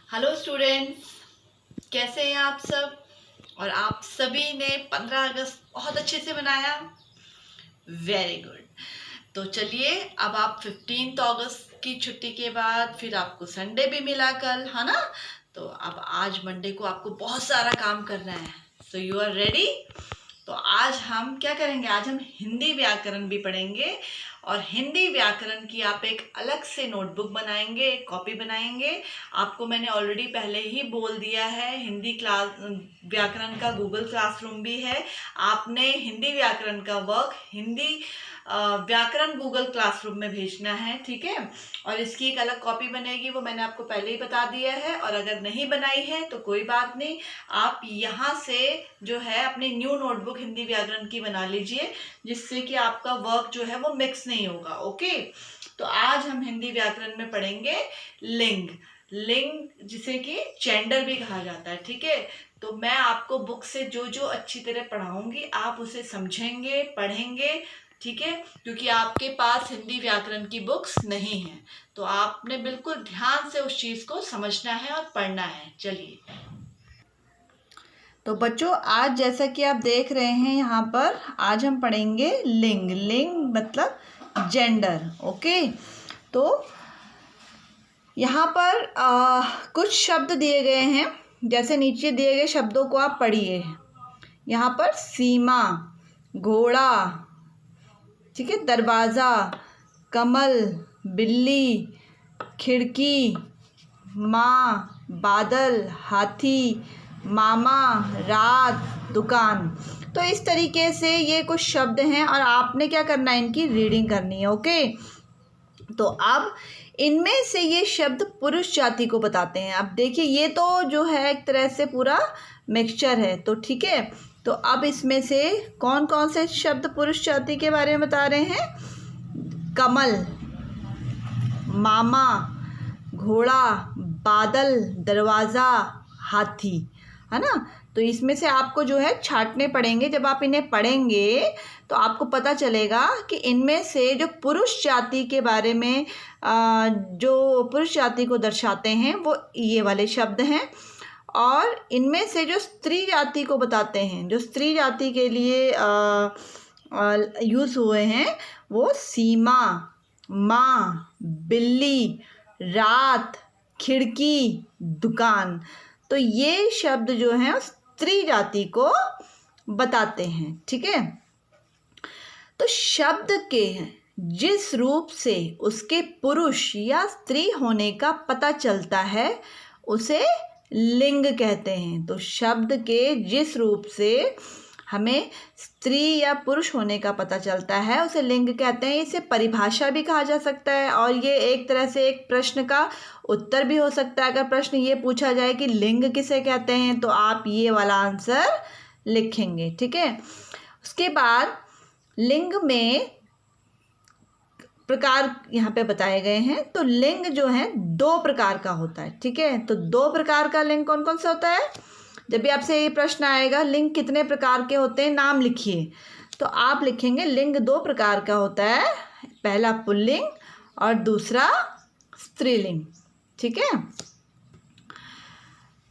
Hello students, कैसे हैं आप सब। और आप सभी ने 15 अगस्त बहुत अच्छे से मनाया। Very good. तो चलिए, अब आप 15 अगस्त की छुट्टी के बाद फिर आपको संडे भी मिला कल, है ना। तो अब आज मंडे को आपको बहुत सारा काम करना है। So you are ready. तो आज हम क्या करेंगे, आज हम हिंदी व्याकरण भी पढ़ेंगे। और हिंदी व्याकरण की आप एक अलग से नोटबुक बनाएंगे, एक कॉपी बनाएंगे। आपको मैंने ऑलरेडी पहले ही बोल दिया है, हिंदी क्लास व्याकरण का गूगल क्लासरूम भी है। आपने हिंदी व्याकरण का वर्क हिंदी व्याकरण गूगल क्लासरूम में भेजना है, ठीक है। और इसकी एक अलग कॉपी बनेगी, वो मैंने आपको पहले ही बता दिया है। और अगर नहीं बनाई है तो कोई बात नहीं, आप यहाँ से जो है अपनी न्यू नोटबुक हिंदी व्याकरण की बना लीजिए, जिससे कि आपका वर्क जो है वो मिक्स नहीं होगा। ओके। तो आज हम हिंदी व्याकरण में पढ़ेंगे लिंग। लिंग जिसे कि जेंडर भी कहा जाता है, ठीक है। तो मैं आपको बुक से जो जो अच्छी तरह पढ़ाऊंगी आप उसे समझेंगे, पढ़ेंगे, ठीक है। क्योंकि आपके पास हिंदी व्याकरण की बुक्स नहीं है, तो आपने बिल्कुल ध्यान से उस चीज को समझना है और पढ़ना है। चलिए, तो बच्चों आज जैसा कि आप देख रहे हैं यहाँ पर, आज हम पढ़ेंगे लिंग। लिंग मतलब जेंडर। ओके। तो यहाँ पर कुछ शब्द दिए गए हैं, जैसे नीचे दिए गए शब्दों को आप पढ़िए। यहाँ पर सीमा, घोड़ा, ठीक है, दरवाज़ा, कमल, बिल्ली, खिड़की, माँ, बादल, हाथी, मामा, रात, दुकान। तो इस तरीके से ये कुछ शब्द हैं और आपने क्या करना है, इनकी रीडिंग करनी है। ओके। तो अब इनमें से ये शब्द पुरुष जाति को बताते हैं। अब देखिए, ये तो जो है एक तरह से पूरा मिक्सचर है, तो ठीक है। तो अब इसमें से कौन कौन से शब्द पुरुष जाति के बारे में बता रहे हैं? कमल, मामा, घोड़ा, बादल, दरवाज़ा, हाथी, है ना। तो इसमें से आपको जो है छांटने पड़ेंगे। जब आप इन्हें पढ़ेंगे तो आपको पता चलेगा कि इनमें से जो पुरुष जाति के बारे में जो पुरुष जाति को दर्शाते हैं वो ये वाले शब्द हैं। और इनमें से जो स्त्री जाति को बताते हैं, जो स्त्री जाति के लिए यूज़ हुए हैं, वो सीमा, माँ, बिल्ली, रात, खिड़की, दुकान। तो ये शब्द जो हैं स्त्री जाति को बताते हैं, ठीक है। तो शब्द के जिस रूप से उसके पुरुष या स्त्री होने का पता चलता है उसे लिंग कहते हैं। तो शब्द के जिस रूप से हमें स्त्री या पुरुष होने का पता चलता है उसे लिंग कहते हैं। इसे परिभाषा भी कहा जा सकता है और ये एक तरह से एक प्रश्न का उत्तर भी हो सकता है। अगर प्रश्न ये पूछा जाए कि लिंग किसे कहते हैं तो आप ये वाला आंसर लिखेंगे, ठीक है। उसके बाद लिंग में प्रकार यहाँ पे बताए गए हैं। तो लिंग जो है 2 प्रकार का होता है, ठीक है। तो 2 प्रकार का लिंग कौन कौन सा होता है? जब भी आपसे ये प्रश्न आएगा लिंग कितने प्रकार के होते हैं, नाम लिखिए, तो आप लिखेंगे लिंग 2 प्रकार का होता है। पहला पुल्लिंग और दूसरा स्त्रीलिंग, ठीक है।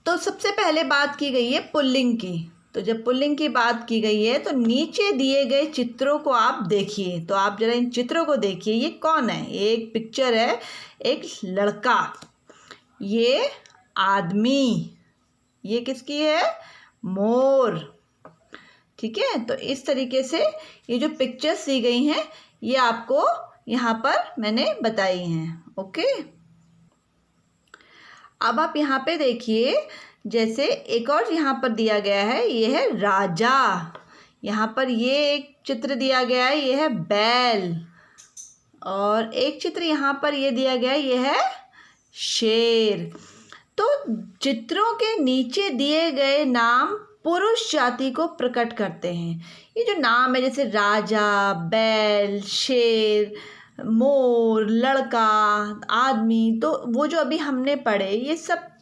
तो सबसे पहले बात की गई है पुल्लिंग की। तो जब पुल्लिंग की बात की गई है तो नीचे दिए गए चित्रों को आप देखिए। तो आप जरा इन चित्रों को देखिए, ये कौन है? एक पिक्चर है, एक लड़का, ये आदमी, ये किसकी है? मोर, ठीक है। तो इस तरीके से ये जो पिक्चर्स दी गई हैं ये आपको यहाँ पर मैंने बताई हैं। ओके। अब आप यहाँ पे देखिए, जैसे एक और यहाँ पर दिया गया है, ये है राजा। यहाँ पर ये एक चित्र दिया गया है, ये है बैल। और एक चित्र यहाँ पर ये दिया गया है, ये है शेर। तो चित्रों के नीचे दिए गए नाम पुरुष जाति को प्रकट करते हैं। ये जो नाम है जैसे राजा, बैल, शेर, मोर, लड़का, आदमी, तो वो जो अभी हमने पढ़े ये सब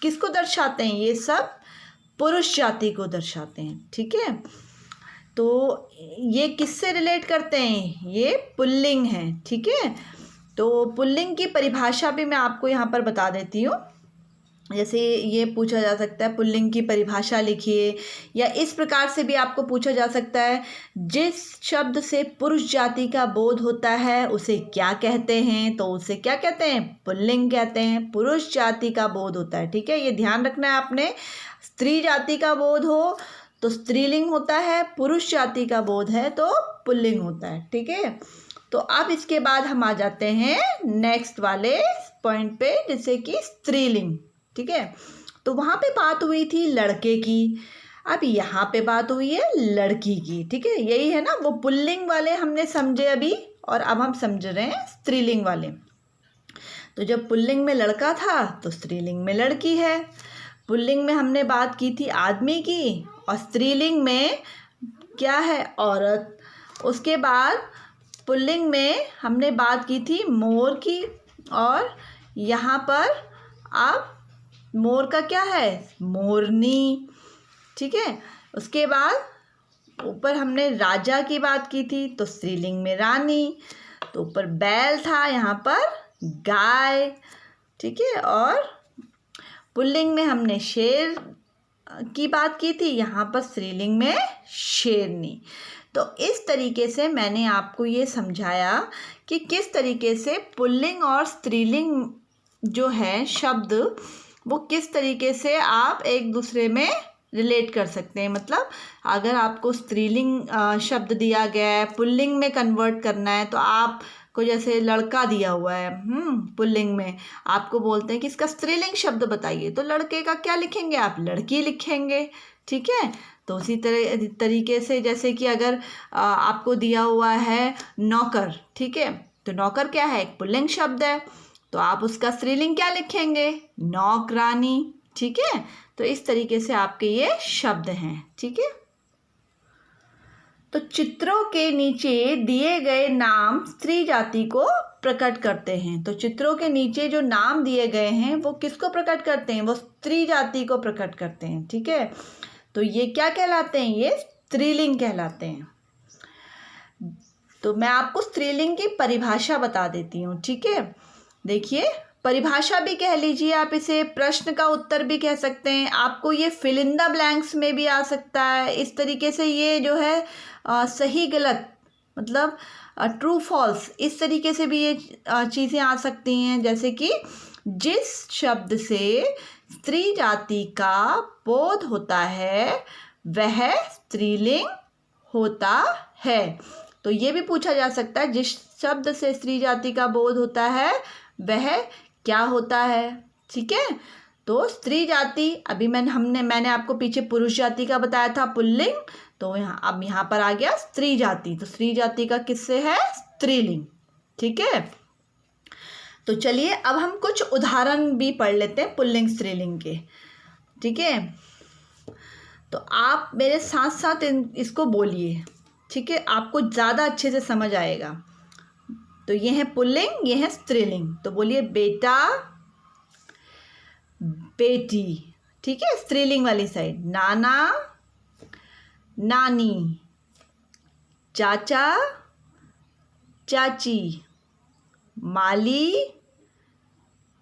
किसको दर्शाते हैं? ये सब पुरुष जाति को दर्शाते हैं, ठीक है। तो ये किससे रिलेट करते हैं? ये पुल्लिंग है, ठीक है। तो पुल्लिंग की परिभाषा भी मैं आपको यहाँ पर बता देती हूँ। जैसे ये पूछा जा सकता है पुल्लिंग की परिभाषा लिखिए, या इस प्रकार से भी आपको पूछा जा सकता है जिस शब्द से पुरुष जाति का बोध होता है उसे क्या कहते हैं, तो उसे क्या कहते हैं, पुल्लिंग कहते हैं। पुरुष जाति का बोध होता है, ठीक है, ये ध्यान रखना है आपने। स्त्री जाति का बोध हो तो स्त्रीलिंग होता है, पुरुष जाति का बोध है तो पुल्लिंग होता है, ठीक है। तो अब इसके बाद हम आ जाते हैं नेक्स्ट वाले पॉइंट पे, जैसे कि स्त्रीलिंग, ठीक है। तो वहाँ पे बात हुई थी लड़के की, अब यहाँ पे बात हुई है लड़की की, ठीक है। यही है ना, वो पुल्लिंग वाले हमने समझे अभी, और अब हम समझ रहे हैं स्त्रीलिंग वाले। तो जब पुल्लिंग में लड़का था तो स्त्रीलिंग में लड़की है। पुल्लिंग में हमने बात की थी आदमी की, और स्त्रीलिंग में क्या है, औरत। उसके बाद पुल्लिंग में हमने बात की थी मोर की, और यहाँ पर अब मोर का क्या है, मोरनी, ठीक है। उसके बाद ऊपर हमने राजा की बात की थी, तो स्त्रीलिंग में रानी। तो ऊपर बैल था, यहाँ पर गाय, ठीक है। और पुल्लिंग में हमने शेर की बात की थी, यहाँ पर स्त्रीलिंग में शेरनी। तो इस तरीके से मैंने आपको ये समझाया कि किस तरीके से पुल्लिंग और स्त्रीलिंग जो है शब्द, वो किस तरीके से आप एक दूसरे में रिलेट कर सकते हैं। मतलब अगर आपको स्त्रीलिंग शब्द दिया गया है, पुल्लिंग में कन्वर्ट करना है, तो आपको जैसे लड़का दिया हुआ है पुल्लिंग में, आपको बोलते हैं कि इसका स्त्रीलिंग शब्द बताइए, तो लड़के का क्या लिखेंगे आप, लड़की लिखेंगे, ठीक है। तो उसी तरीके से जैसे कि अगर आपको दिया हुआ है नौकर, ठीक है, तो नौकर क्या है, एक पुल्लिंग शब्द है, तो आप उसका स्त्रीलिंग क्या लिखेंगे, नौकरानी, ठीक है। तो इस तरीके से आपके ये शब्द हैं, ठीक है। तो चित्रों के नीचे दिए गए नाम स्त्री जाति को प्रकट करते हैं। तो चित्रों के नीचे जो नाम दिए गए हैं वो किसको प्रकट करते हैं, वो स्त्री जाति को प्रकट करते हैं, ठीक है। तो ये क्या कहलाते हैं, ये स्त्रीलिंग कहलाते हैं। तो मैं आपको स्त्रीलिंग की परिभाषा बता देती हूँ, ठीक है। देखिए, परिभाषा भी कह लीजिए आप इसे, प्रश्न का उत्तर भी कह सकते हैं, आपको ये फिल इन द ब्लैंक्स में भी आ सकता है। इस तरीके से ये जो है सही गलत, मतलब ट्रू फॉल्स, इस तरीके से भी ये चीज़ें आ सकती हैं। जैसे कि जिस शब्द से स्त्री जाति का बोध होता है वह स्त्रीलिंग होता है। तो ये भी पूछा जा सकता है, जिस शब्द से स्त्री जाति का बोध होता है वह क्या होता है, ठीक है। तो स्त्री जाति, अभी मैंने आपको पीछे पुरुष जाति का बताया था पुल्लिंग, तो अब यहाँ पर आ गया स्त्री जाति। तो स्त्री जाति का किससे है, स्त्रीलिंग, ठीक है। तो चलिए अब हम कुछ उदाहरण भी पढ़ लेते हैं पुल्लिंग स्त्रीलिंग के, ठीक है। तो आप मेरे साथ साथ इसको बोलिए, ठीक है, आपको ज़्यादा अच्छे से समझ आएगा। तो ये है पुल्लिंग, ये है स्त्रीलिंग। तो बोलिए बेटा, बेटी, ठीक है, स्त्रीलिंग वाली साइड। नाना, नानी, चाचा, चाची, माली,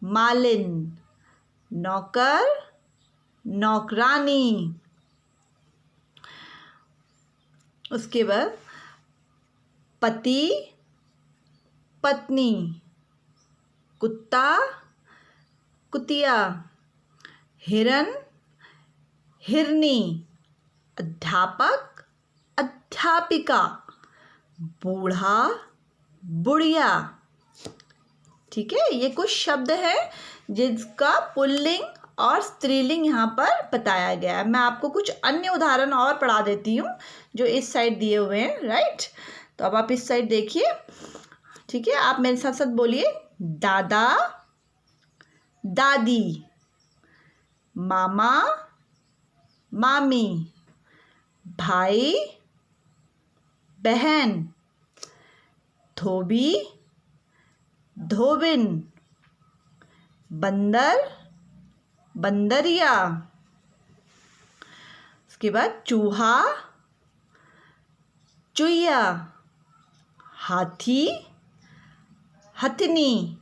मालिन, नौकर, नौकरानी। उसके बाद पति, पत्नी, कुत्ता, कुतिया, हिरन, हिरनी, अध्यापक, अध्यापिका, बूढ़ा, बुढ़िया, ठीक है। ये कुछ शब्द है जिसका पुल्लिंग और स्त्रीलिंग यहाँ पर बताया गया है। मैं आपको कुछ अन्य उदाहरण और पढ़ा देती हूँ जो इस साइड दिए हुए हैं, राइट। तो अब आप इस साइड देखिए, ठीक है, आप मेरे साथ साथ बोलिए दादा, दादी, मामा, मामी, भाई, बहन, धोबी, धोबिन, बंदर, बंदरिया। उसके बाद चूहा, चुईया, हाथी, हथनी,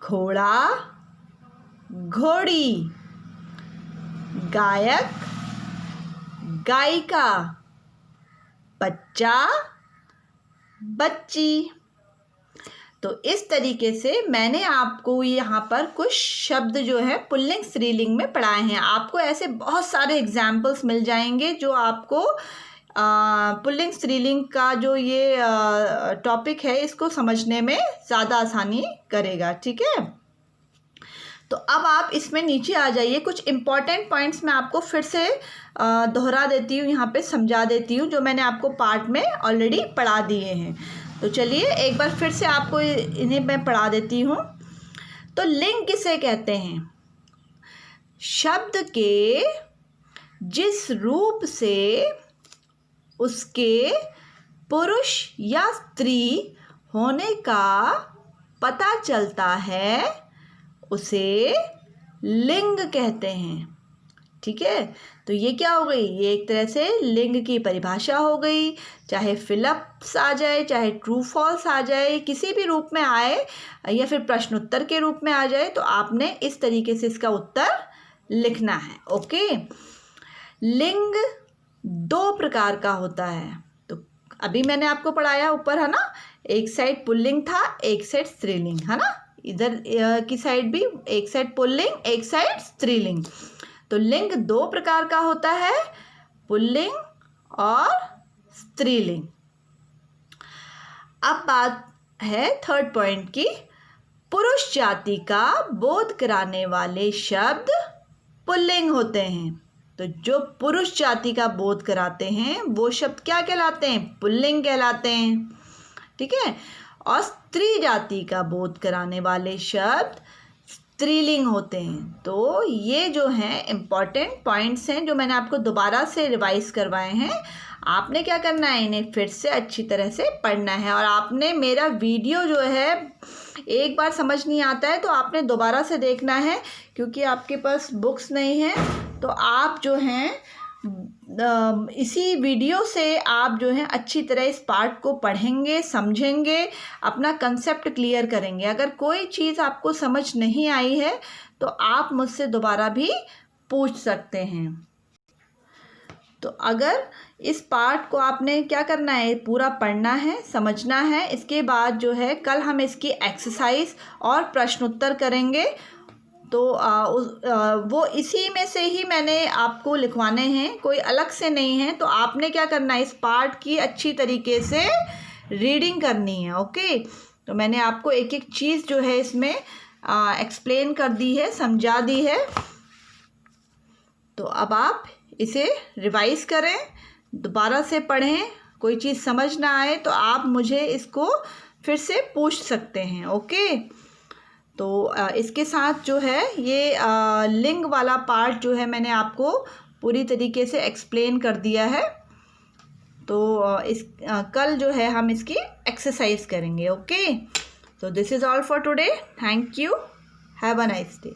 घोड़ा, घोड़ी, गायक, गायिका, बच्चा, बच्ची। तो इस तरीके से मैंने आपको यहाँ पर कुछ शब्द जो है पुल्लिंग स्त्रीलिंग में पढ़ाए हैं। आपको ऐसे बहुत सारे एग्जाम्पल्स मिल जाएंगे जो आपको पुल्लिंग स्त्रीलिंग का जो ये टॉपिक है इसको समझने में ज़्यादा आसानी करेगा। ठीक है, तो अब आप इसमें नीचे आ जाइए। कुछ इम्पॉर्टेंट पॉइंट्स मैं आपको फिर से दोहरा देती हूँ, यहाँ पे समझा देती हूँ, जो मैंने आपको पार्ट में ऑलरेडी पढ़ा दिए हैं। तो चलिए एक बार फिर से आपको इन्हें मैं पढ़ा देती हूँ। तो लिंग किसे कहते हैं? शब्द के जिस रूप से उसके पुरुष या स्त्री होने का पता चलता है उसे लिंग कहते हैं। ठीक है, तो ये क्या हो गई? ये एक तरह से लिंग की परिभाषा हो गई। चाहे फिलप्स आ जाए, चाहे ट्रू फॉल्स आ जाए, किसी भी रूप में आए या फिर प्रश्नोत्तर के रूप में आ जाए, तो आपने इस तरीके से इसका उत्तर लिखना है। ओके, लिंग 2 प्रकार का होता है। तो अभी मैंने आपको पढ़ाया ऊपर, है ना, एक साइड पुल्लिंग था, एक साइड स्त्रीलिंग, है ना। इधर की साइड भी एक साइड पुल्लिंग, एक साइड स्त्रीलिंग। तो लिंग 2 प्रकार का होता है, पुल्लिंग और स्त्रीलिंग। अब बात है थर्ड पॉइंट की। पुरुष जाति का बोध कराने वाले शब्द पुल्लिंग होते हैं। तो जो पुरुष जाति का बोध कराते हैं वो शब्द क्या कहलाते हैं? पुल्लिंग कहलाते हैं। ठीक है, और स्त्री जाति का बोध कराने वाले शब्द स्त्रीलिंग होते हैं। तो ये जो हैं इम्पॉर्टेंट पॉइंट्स हैं जो मैंने आपको दोबारा से रिवाइज करवाए हैं। आपने क्या करना है, इन्हें फिर से अच्छी तरह से पढ़ना है। और आपने मेरा वीडियो जो है एक बार समझ नहीं आता है तो आपने दोबारा से देखना है, क्योंकि आपके पास बुक्स नहीं हैं। तो आप जो हैं इसी वीडियो से आप जो है अच्छी तरह इस पार्ट को पढ़ेंगे, समझेंगे, अपना कंसेप्ट क्लियर करेंगे। अगर कोई चीज़ आपको समझ नहीं आई है तो आप मुझसे दोबारा भी पूछ सकते हैं। तो अगर इस पार्ट को आपने क्या करना है, पूरा पढ़ना है, समझना है। इसके बाद जो है कल हम इसकी एक्सरसाइज और प्रश्नोत्तर करेंगे। तो वो इसी में से ही मैंने आपको लिखवाने हैं, कोई अलग से नहीं है। तो आपने क्या करना है, इस पार्ट की अच्छी तरीके से रीडिंग करनी है। ओके, तो मैंने आपको एक एक चीज़ जो है इसमें एक्सप्लेन कर दी है, समझा दी है। तो अब आप इसे रिवाइज करें, दोबारा से पढ़ें। कोई चीज़ समझ ना आए तो आप मुझे इसको फिर से पूछ सकते हैं। ओके, तो इसके साथ जो है ये लिंग वाला पार्ट जो है मैंने आपको पूरी तरीके से एक्सप्लेन कर दिया है। तो कल जो है हम इसकी एक्सरसाइज करेंगे। ओके, तो this is all for today. Thank you, have a nice day.